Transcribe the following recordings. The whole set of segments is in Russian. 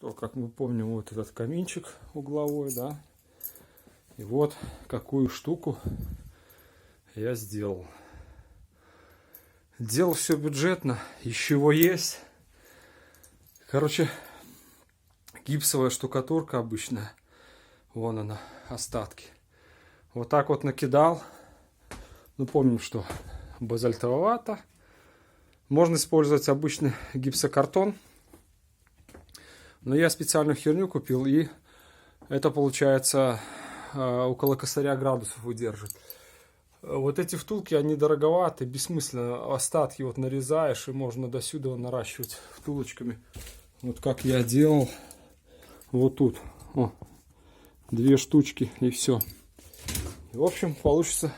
То, как мы помним, вот этот каминчик угловой, да. И вот какую штуку я сделал. Делал все бюджетно, из чего есть. Короче, гипсовая штукатурка обычная. Вон она, остатки. Вот так вот накидал. Ну, помним, что базальтовая вата. Можно использовать обычный гипсокартон. Но я специальную херню купил, и это получается около косаря градусов выдержит. Вот эти втулки, они дороговаты, бессмысленно. Остатки вот нарезаешь, и можно до сюда наращивать втулочками. Вот как я делал. Вот тут. О, 2 штучки, и все. В общем, получится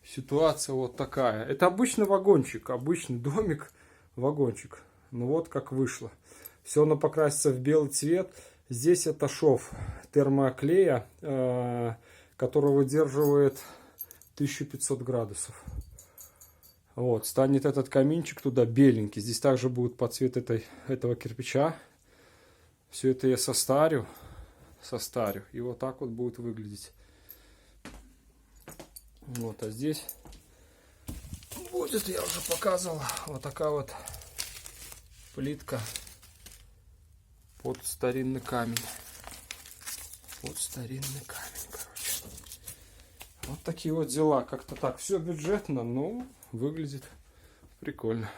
ситуация вот такая. Это обычный вагончик, обычный домик, вагончик. Ну вот как вышло. Все оно покрасится в белый цвет. Здесь это шов термоклея, который выдерживает 1500 градусов. Вот, станет этот каминчик туда беленький. Здесь также будет под цвет этого кирпича. Все это я состарю. И вот так вот будет выглядеть. Вот, а здесь будет, я уже показывал, вот такая вот плитка под старинный камень. Под старинный камень, короче. Вот такие вот дела. Как-то так. Все бюджетно, но выглядит прикольно.